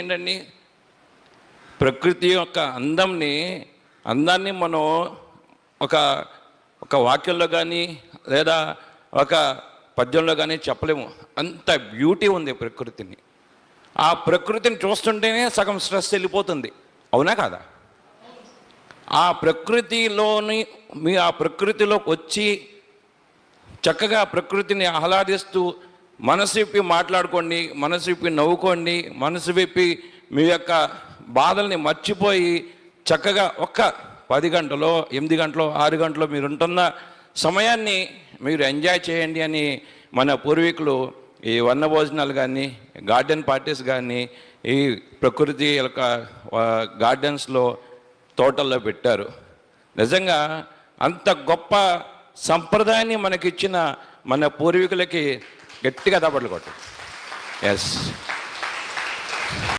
ఏంటండి, ప్రకృతి యొక్క అందాన్ని మనం ఒక ఒక వాక్యంలో కానీ లేదా ఒక పద్యంలో కానీ చెప్పలేము. అంత బ్యూటీ ఉంది ప్రకృతిని. ఆ ప్రకృతిని చూస్తుంటేనే సగం స్ట్రెస్ వెళ్ళిపోతుంది, అవునా కాదా? ఆ ప్రకృతిలోకి వచ్చి చక్కగా ప్రకృతిని ఆహ్లాదిస్తూ మనసు విప్పి మాట్లాడుకోండి, మనసు విప్పి నవ్వుకోండి, మనసు విప్పి మీ యొక్క బాధల్ని మర్చిపోయి చక్కగా ఒక్క 10 గంటలో 8 గంటలో 6 గంటలో మీరు ఉంటున్న సమయాన్ని మీరు ఎంజాయ్ చేయండి అని మన పూర్వీకులు ఈ వన్న భోజనాలు కానీ గార్డెన్ పార్టీస్ కానీ ఈ ప్రకృతి యొక్క గార్డెన్స్లో తోటల్లో పెట్టారు. నిజంగా అంత గొప్ప సంప్రదాయాన్ని మనకిచ్చిన మన పూర్వీకులకి గట్టిగా దప్పట్లు కొట్టు. ఎస్.